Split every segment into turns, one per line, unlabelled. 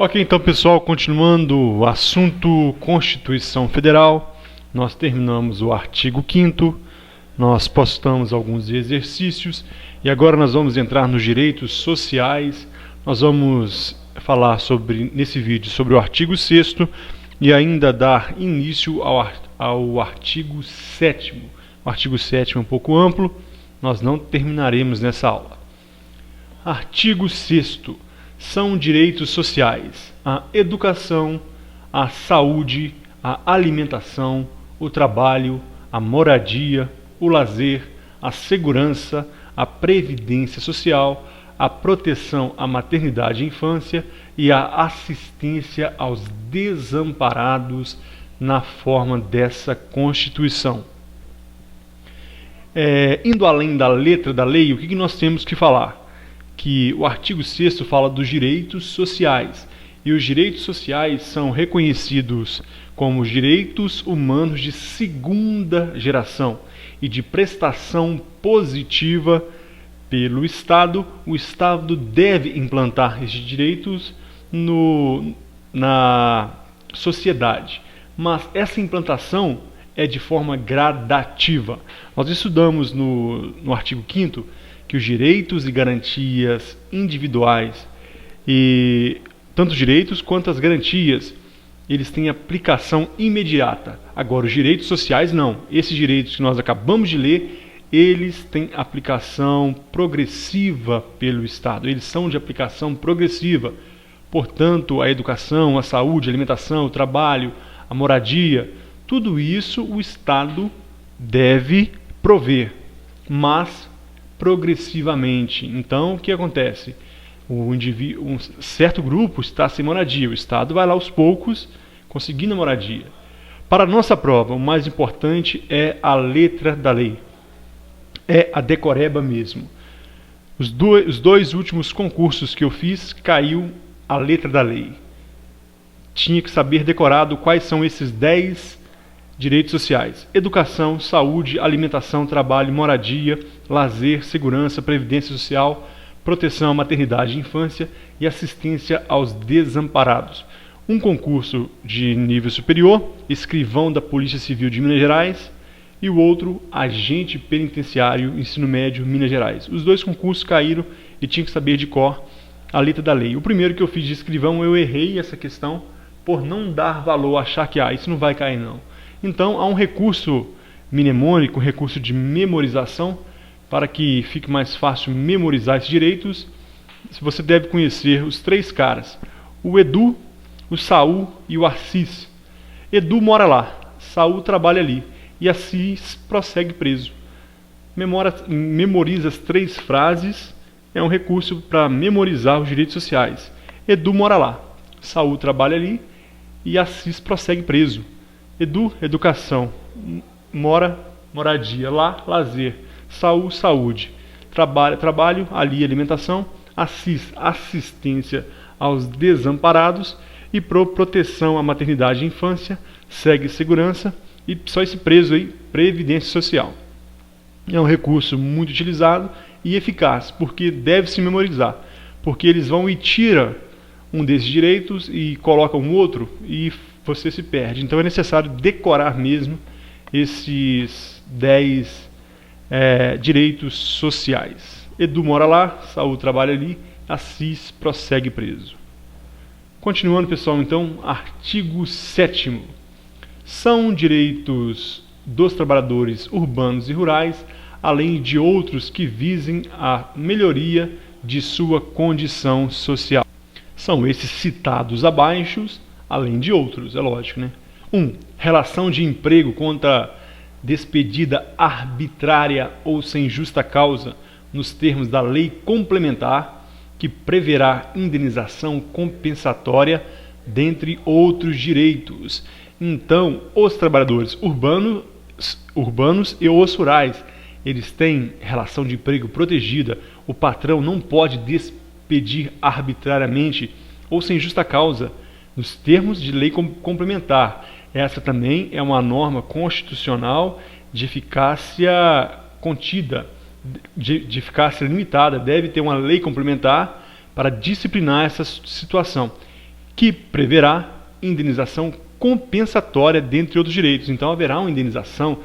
Ok, então pessoal, continuando o assunto Constituição Federal, nós terminamos o artigo 5º, nós postamos alguns exercícios e agora nós vamos entrar nos direitos sociais. Nós vamos falar nesse vídeo sobre o artigo 6º e ainda dar início ao artigo 7º. O artigo 7º é um pouco amplo, nós não terminaremos nessa aula. Artigo 6º. São direitos sociais: a educação, a saúde, a alimentação, o trabalho, a moradia, o lazer, a segurança, a previdência social, a proteção à maternidade e infância e a assistência aos desamparados na forma dessa Constituição. Indo além da letra da lei, o que nós temos que falar? Que o artigo 6º fala dos direitos sociais, e os direitos sociais são reconhecidos como direitos humanos de segunda geração e de prestação positiva pelo Estado. O Estado deve implantar esses direitos na sociedade, mas essa implantação é de forma gradativa. Nós estudamos no artigo 5º que os direitos e garantias individuais, e tanto os direitos quanto as garantias, eles têm aplicação imediata. Agora, os direitos sociais não. Esses direitos que nós acabamos de ler, eles têm aplicação progressiva pelo Estado. Eles são de aplicação progressiva. Portanto, a educação, a saúde, a alimentação, o trabalho, a moradia, tudo isso o Estado deve prover, mas progressivamente. Então, o que acontece? Um certo grupo está sem moradia, o Estado vai lá aos poucos conseguindo a moradia. Para a nossa prova, o mais importante é a letra da lei, é a decoreba mesmo. Os dois últimos concursos que eu fiz, caiu a letra da lei. Tinha que saber decorado quais são esses 10 direitos sociais: educação, saúde, alimentação, trabalho, moradia, lazer, segurança, previdência social, proteção à maternidade e infância e assistência aos desamparados. Um concurso de nível superior, escrivão da Polícia Civil de Minas Gerais, e o outro, agente penitenciário, ensino médio, Minas Gerais. Os dois concursos caíram e tinha que saber de cor a letra da lei. O primeiro que eu fiz de escrivão, eu errei essa questão por não dar valor, achar que isso não vai cair não. Então, há um recurso mnemônico, um recurso de memorização, para que fique mais fácil memorizar esses direitos. Você deve conhecer os 3 caras: o Edu, o Saul e o Assis. Edu mora lá, Saul trabalha ali e Assis prossegue preso. Memoriza as 3 frases, é um recurso para memorizar os direitos sociais. Edu mora lá, Saul trabalha ali e Assis prossegue preso. Edu, educação. Moradia. Lá, lazer. Saúde, saúde. Trabalho, ali, alimentação. Assis, assistência aos desamparados. E proteção à maternidade e infância. Segue segurança. E só esse preso aí, previdência social. É um recurso muito utilizado e eficaz, porque deve se memorizar. Porque eles vão e tiram um desses direitos e colocam um outro e você se perde. Então é necessário decorar mesmo esses 10 direitos sociais. Edu mora lá, Saúl trabalha ali, Assis prossegue preso. Continuando, pessoal, então, artigo 7º. São direitos dos trabalhadores urbanos e rurais, além de outros que visem a melhoria de sua condição social. São esses citados abaixo, além de outros, é lógico, né? 1. Relação de emprego contra despedida arbitrária ou sem justa causa, nos termos da lei complementar, que preverá indenização compensatória, dentre outros direitos. Então, os trabalhadores urbanos e os rurais, eles têm relação de emprego protegida. O patrão não pode despedir arbitrariamente ou sem justa causa, nos termos de lei complementar. Essa também é uma norma constitucional de eficácia contida, de eficácia limitada. Deve ter uma lei complementar para disciplinar essa situação. que preverá indenização compensatória, dentre outros direitos. Então haverá uma indenização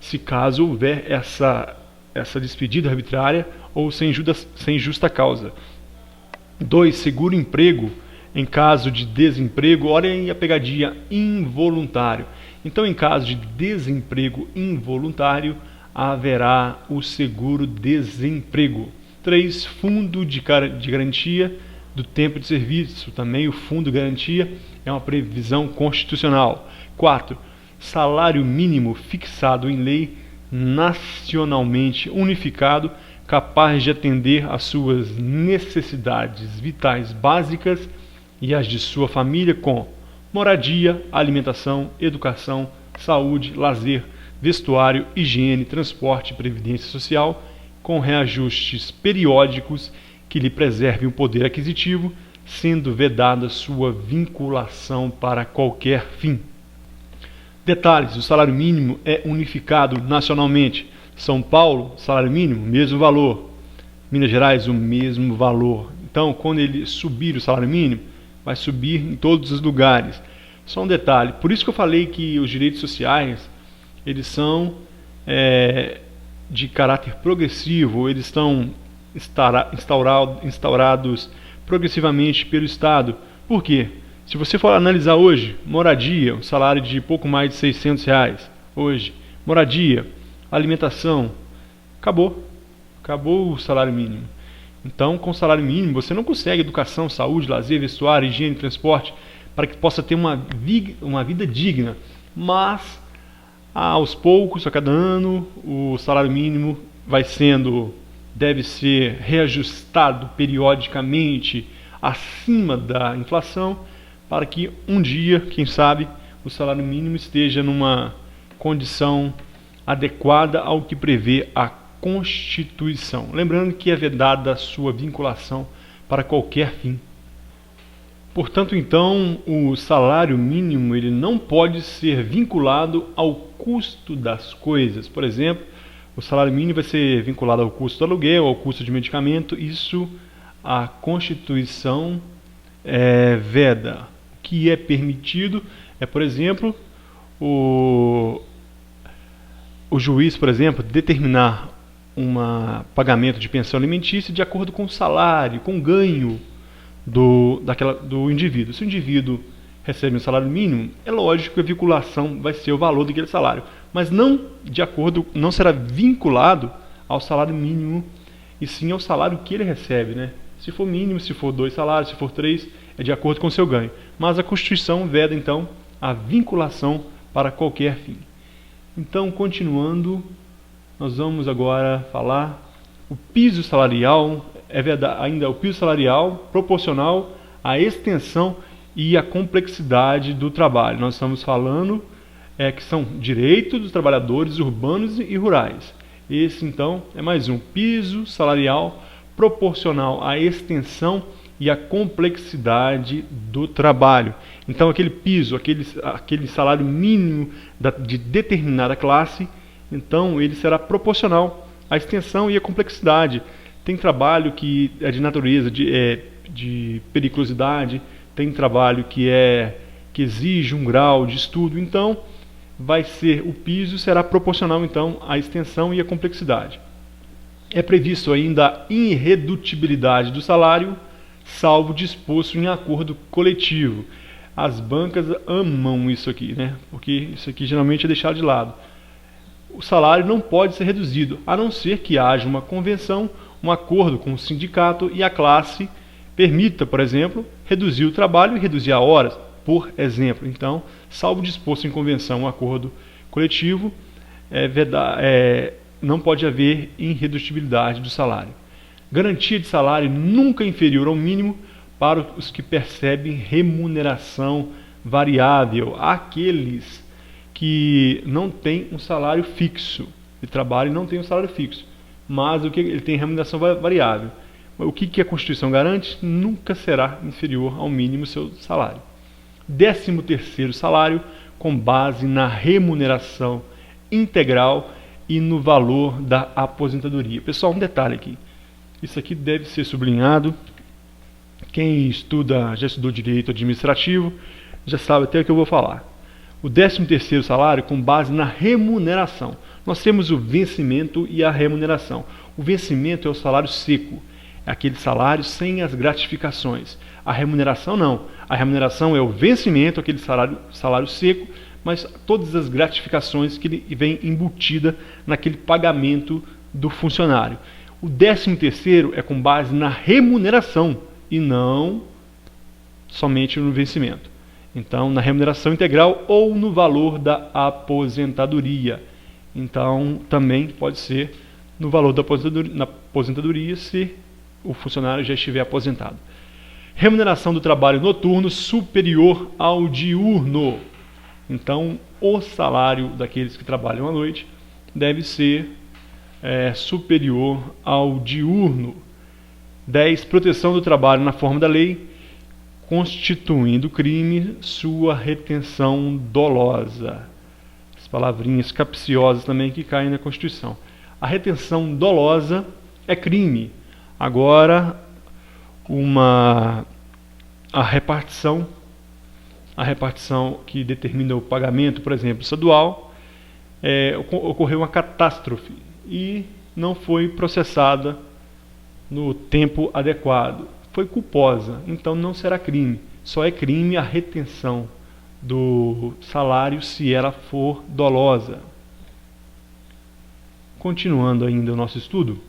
se caso houver essa despedida arbitrária ou sem justa causa. 2. Seguro-emprego em caso de desemprego. Olhem a pegadinha, involuntário. Então, em caso de desemprego involuntário, haverá o seguro-desemprego. 3. Fundo de garantia do tempo de serviço. Também o fundo de garantia é uma previsão constitucional. 4. Salário mínimo fixado em lei, nacionalmente unificado, capaz de atender às suas necessidades vitais básicas e as de sua família, com moradia, alimentação, educação, saúde, lazer, vestuário, higiene, transporte e previdência social, com reajustes periódicos que lhe preservem o poder aquisitivo, sendo vedada sua vinculação para qualquer fim. Detalhes: o salário mínimo é unificado nacionalmente. São Paulo, salário mínimo, mesmo valor. Minas Gerais, o mesmo valor. Então, quando ele subir o salário mínimo, vai subir em todos os lugares. Só um detalhe: por isso que eu falei que os direitos sociais, eles são de caráter progressivo, eles estão instaurados progressivamente pelo Estado. Por quê? Se você for analisar hoje, moradia, um salário de pouco mais de R$600 hoje, moradia, alimentação, acabou o salário mínimo. Então, com o salário mínimo, você não consegue educação, saúde, lazer, vestuário, higiene, transporte, para que possa ter uma vida digna. Mas, aos poucos, a cada ano, o salário mínimo deve ser reajustado periodicamente acima da inflação, para que um dia, quem sabe, o salário mínimo esteja numa condição adequada ao que prevê a Constituição. Lembrando que é vedada a sua vinculação para qualquer fim. Portanto, então, o salário mínimo ele não pode ser vinculado ao custo das coisas. Por exemplo, o salário mínimo vai ser vinculado ao custo do aluguel, ao custo de medicamento. Isso a Constituição veda. O que é permitido é, por exemplo, o juiz, por exemplo, determinar um pagamento de pensão alimentícia de acordo com o salário, com o ganho do indivíduo. Se o indivíduo recebe um salário mínimo, é lógico que a vinculação vai ser o valor daquele salário, mas não será vinculado ao salário mínimo, e sim ao salário que ele recebe, né? Se for mínimo, se for 2 salários, se for 3, é de acordo com o seu ganho. Mas a Constituição veda, então, a vinculação para qualquer fim. Então, continuando, nós vamos agora falar o piso salarial, ainda o piso salarial proporcional à extensão e à complexidade do trabalho. Nós estamos falando que são direitos dos trabalhadores urbanos e rurais. Esse, então, é mais um piso salarial proporcional à extensão e à complexidade do trabalho. Então, aquele piso, aquele salário mínimo de determinada classe, então ele será proporcional à extensão e à complexidade. Tem trabalho que é de natureza de periculosidade, tem trabalho que exige um grau de estudo, então o piso será proporcional então à extensão e à complexidade. É previsto ainda a irredutibilidade do salário, salvo disposto em acordo coletivo. As bancas amam isso aqui, né? Porque isso aqui geralmente é deixado de lado. O salário não pode ser reduzido, a não ser que haja uma convenção, um acordo com o sindicato e a classe permita, por exemplo, reduzir o trabalho e reduzir a horas, por exemplo. Então, salvo disposto em convenção, um acordo coletivo, não pode haver irredutibilidade do salário. Garantia de salário nunca inferior ao mínimo para os que percebem remuneração variável, aqueles que não têm um salário fixo, de trabalho e não tem um salário fixo, mas ele tem remuneração variável. O que a Constituição garante? Nunca será inferior ao mínimo seu salário. 13º salário, com base na remuneração integral e no valor da aposentadoria. Pessoal, um detalhe aqui. Isso aqui deve ser sublinhado, Quem estuda, já estudou direito administrativo, já sabe até o que eu vou falar. O 13º salário com base na remuneração. Nós temos o vencimento e a remuneração. O vencimento é o salário seco, é aquele salário sem as gratificações. A remuneração não. A remuneração é o vencimento, aquele salário seco, mas todas as gratificações que vem embutida naquele pagamento do funcionário. O 13º é com base na remuneração e não somente no vencimento. Então, na remuneração integral ou no valor da aposentadoria. Então, também pode ser no valor da aposentadoria se o funcionário já estiver aposentado. Remuneração do trabalho noturno superior ao diurno. Então, o salário daqueles que trabalham à noite deve ser superior ao diurno. 10. Proteção do trabalho na forma da lei, constituindo crime sua retenção dolosa. As palavrinhas capciosas também que caem na Constituição. A retenção dolosa é crime. Agora, a repartição que determina o pagamento, por exemplo, estadual, ocorreu uma catástrofe e não foi processada no tempo adequado. Foi culposa, então não será crime. Só é crime a retenção do salário se ela for dolosa. Continuando ainda o nosso estudo,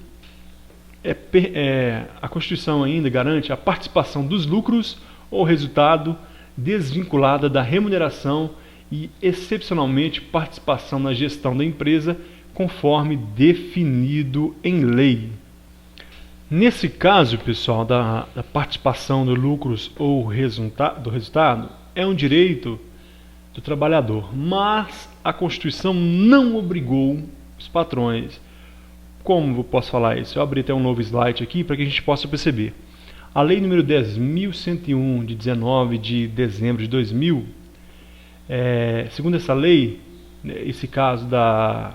a Constituição ainda garante a participação dos lucros ou resultado desvinculada da remuneração e, excepcionalmente, participação na gestão da empresa, conforme definido em lei. Nesse caso, pessoal, da participação dos lucros ou do resultado, é um direito do trabalhador, mas a Constituição não obrigou os patrões. Como eu posso falar isso? Eu abri até um novo slide aqui para que a gente possa perceber. A Lei número 10.101, de 19 de dezembro de 2000, segundo essa lei, esse caso da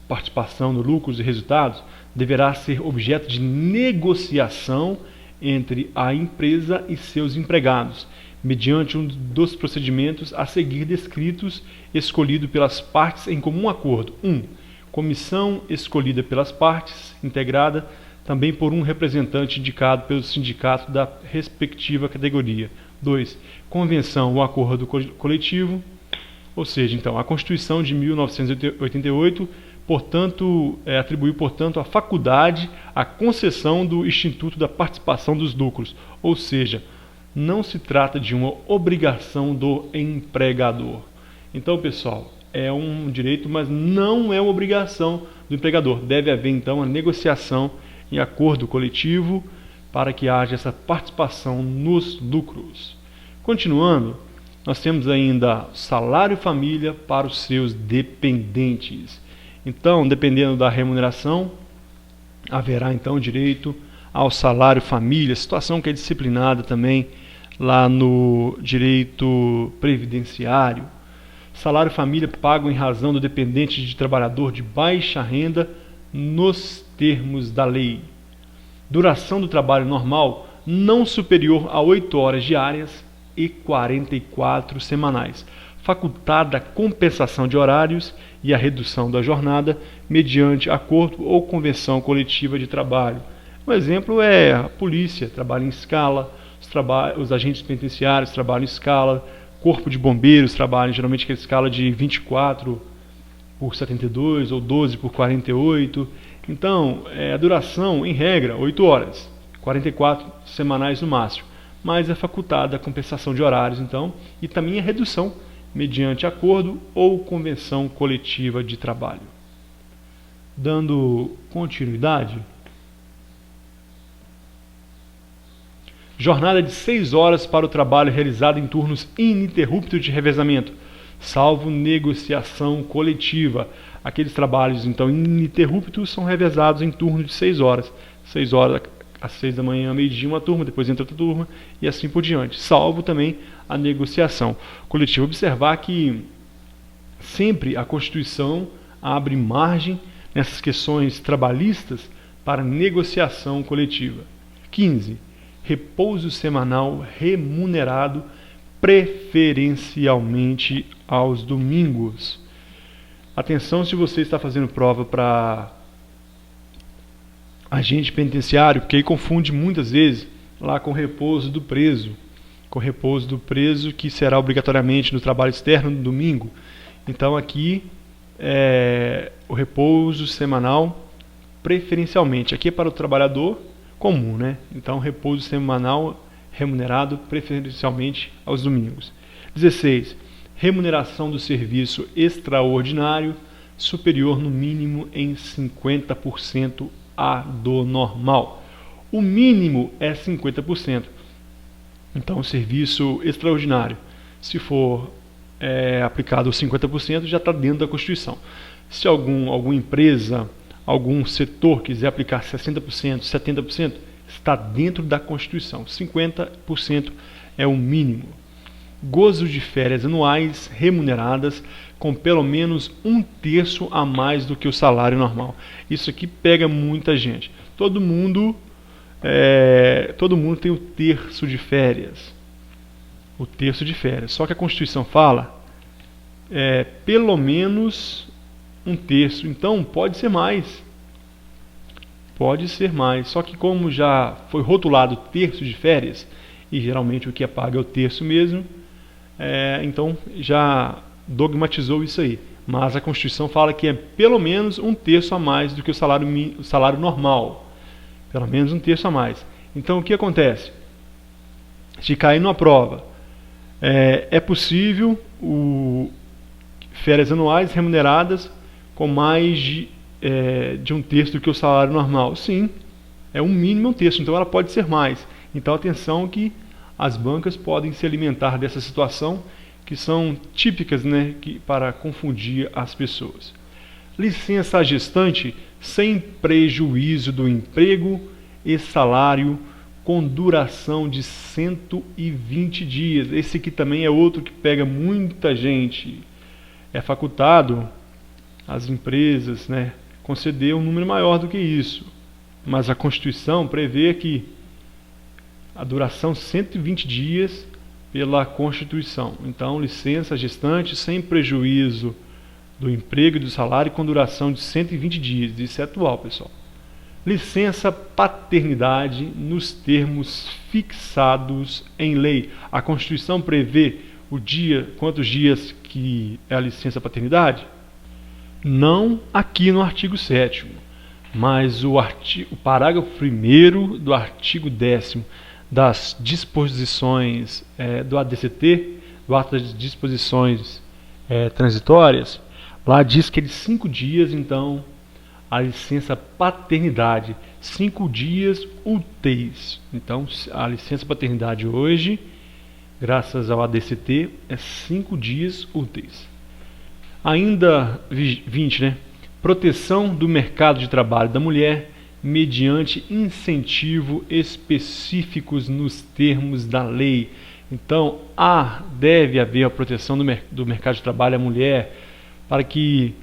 participação no lucros e resultados deverá ser objeto de negociação entre a empresa e seus empregados, mediante um dos procedimentos a seguir descritos, escolhido pelas partes em comum acordo. 1. Comissão escolhida pelas partes, integrada também por um representante indicado pelo sindicato da respectiva categoria. 2. Convenção ou acordo coletivo, ou seja, então, a Constituição de 1988, atribuiu, portanto, à faculdade a concessão do Instituto da Participação dos Lucros, ou seja, não se trata de uma obrigação do empregador. Então, pessoal, é um direito, mas não é uma obrigação do empregador. Deve haver, então, a negociação em acordo coletivo para que haja essa participação nos lucros. Continuando, nós temos ainda salário família para os seus dependentes. Então, dependendo da remuneração, haverá então direito ao salário família, situação que é disciplinada também lá no direito previdenciário. Salário família pago em razão do dependente de trabalhador de baixa renda nos termos da lei. Duração do trabalho normal não superior a 8 horas diárias e 44 semanais. Facultada compensação de horários e a redução da jornada mediante acordo ou convenção coletiva de trabalho. Um exemplo é a polícia, trabalha em escala, os agentes penitenciários trabalham em escala, corpo de bombeiros trabalha geralmente aquela escala de 24 por 72 ou 12 por 48. Então, a duração, em regra, 8 horas, 44 semanais no máximo, mas é facultada a compensação de horários, então, e também a redução mediante acordo ou convenção coletiva de trabalho. Dando continuidade, jornada de 6 horas para o trabalho realizado em turnos ininterruptos de revezamento, salvo negociação coletiva. Aqueles trabalhos, então, ininterruptos são revezados em turno de 6 horas. 6 horas às 6 da manhã, meio-dia, uma turma, depois entra outra turma e assim por diante, salvo também a negociação coletiva. Observar que sempre a Constituição abre margem nessas questões trabalhistas para negociação coletiva. 15. repouso semanal remunerado, preferencialmente aos domingos. Atenção se você está fazendo prova para agente penitenciário, porque aí confunde muitas vezes lá com o repouso do preso. Com o repouso do preso, que será obrigatoriamente no trabalho externo no domingo. Então aqui o repouso semanal preferencialmente. Aqui é para o trabalhador comum, né? Então repouso semanal remunerado preferencialmente aos domingos. 16. Remuneração do serviço extraordinário superior no mínimo em 50% a do normal. O mínimo é 50%. Então o serviço extraordinário, se for aplicado os 50%, já está dentro da Constituição. Se alguma empresa, algum setor quiser aplicar 60%, 70%, está dentro da Constituição. 50% é o mínimo. Gozo de férias anuais remuneradas com pelo menos 1/3 a mais do que o salário normal. Isso aqui pega muita gente. Todo mundo tem o terço de férias. O terço de férias. Só que a Constituição fala pelo menos 1/3. Então pode ser mais. Pode ser mais. Só que como já foi rotulado terço de férias, e geralmente o que é pago é o terço mesmo, então já dogmatizou isso aí. Mas a Constituição fala que é pelo menos 1/3 a mais do que o salário normal. Pelo menos 1/3 a mais. Então o que acontece? Se cair numa prova, é possível férias anuais remuneradas com mais de 1/3 do que o salário normal. Sim, é um mínimo 1/3, então ela pode ser mais. Então atenção que as bancas podem se alimentar dessa situação, que são típicas, né, para confundir as pessoas. Licença gestante sem prejuízo do emprego e salário com duração de 120 dias. Esse aqui também é outro que pega muita gente. É facultado às empresas, né, conceder um número maior do que isso. Mas a Constituição prevê que a duração 120 dias pela Constituição. Então, licença gestante sem prejuízo do emprego e do salário com duração de 120 dias. Isso é atual, pessoal. Licença paternidade nos termos fixados em lei. A Constituição prevê quantos dias que é a licença paternidade? Não aqui no artigo 7º, mas o parágrafo 1º do artigo 10º das disposições do ADCT, do Ato das Disposições Transitórias, lá diz que é de 5 dias, então, a licença paternidade, 5 dias úteis. Então, a licença paternidade hoje, graças ao ADCT, é 5 dias úteis. Ainda 20, né? Proteção do mercado de trabalho da mulher mediante incentivo específicos nos termos da lei. Então, deve haver a proteção do mercado de trabalho à mulher, para que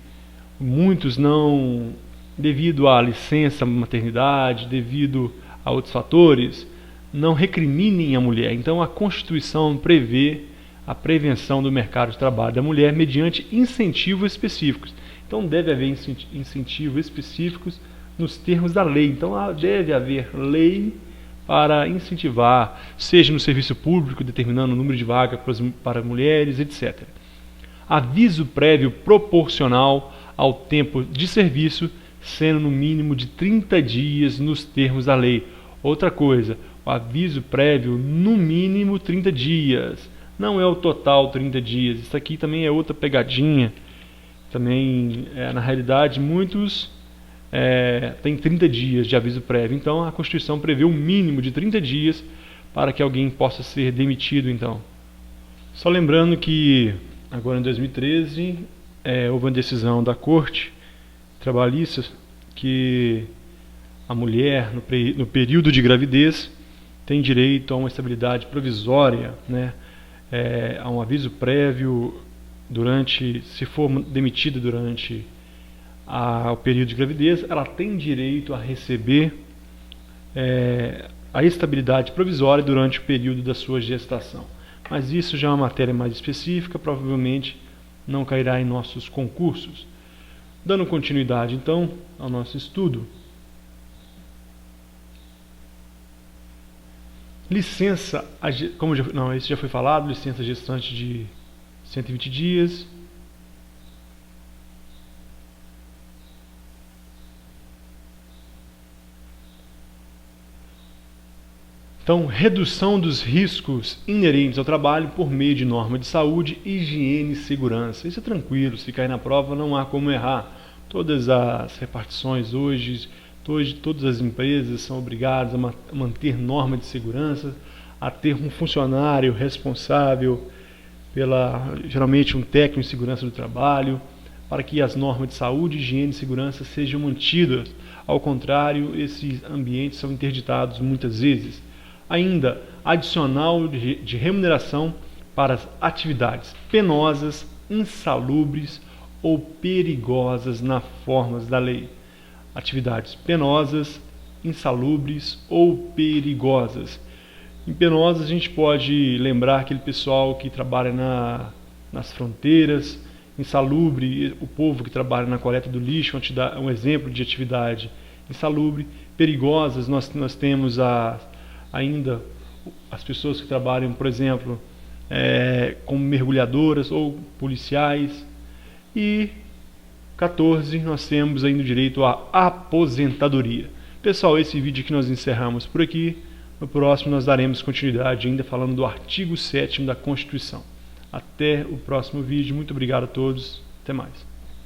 muitos não, devido à licença maternidade, devido a outros fatores, não recriminem a mulher. Então, a Constituição prevê a prevenção do mercado de trabalho da mulher mediante incentivos específicos. Então, deve haver incentivos específicos nos termos da lei. Então, deve haver lei para incentivar, seja no serviço público, determinando o número de vagas para mulheres, etc. Aviso prévio proporcional ao tempo de serviço, sendo no mínimo de 30 dias nos termos da lei. Outra coisa, o aviso prévio no mínimo 30 dias. Não é o total 30 dias. Isso aqui também é outra pegadinha. Também, na realidade, muitos têm 30 dias de aviso prévio. Então, a Constituição prevê um mínimo de 30 dias para que alguém possa ser demitido. Então, só lembrando que, agora em 2013, houve uma decisão da Corte Trabalhista que a mulher, no período de gravidez, tem direito a uma estabilidade provisória, né? A um aviso prévio se for demitida durante o período de gravidez, ela tem direito a receber a estabilidade provisória durante o período da sua gestação. Mas isso já é uma matéria mais específica, provavelmente não cairá em nossos concursos. Dando continuidade, então, ao nosso estudo. Licença, esse já foi falado, licença gestante de 120 dias. Então, redução dos riscos inerentes ao trabalho por meio de norma de saúde, higiene e segurança. Isso é tranquilo, se cair na prova não há como errar. Todas as repartições hoje, todas as empresas são obrigadas a manter norma de segurança, a ter um funcionário responsável geralmente um técnico de segurança do trabalho, para que as normas de saúde, higiene e segurança sejam mantidas. Ao contrário, esses ambientes são interditados muitas vezes. Ainda, adicional de remuneração para as atividades penosas, insalubres ou perigosas nas formas da lei. Atividades penosas, insalubres ou perigosas. Em penosas a gente pode lembrar aquele pessoal que trabalha nas fronteiras, insalubre, o povo que trabalha na coleta do lixo, um exemplo de atividade insalubre. Perigosas, nós temos ainda as pessoas que trabalham, por exemplo, como mergulhadoras ou policiais. E 14, nós temos ainda o direito à aposentadoria. Pessoal, esse vídeo aqui nós encerramos por aqui. No próximo nós daremos continuidade ainda falando do artigo 7º da Constituição. Até o próximo vídeo. Muito obrigado a todos. Até mais.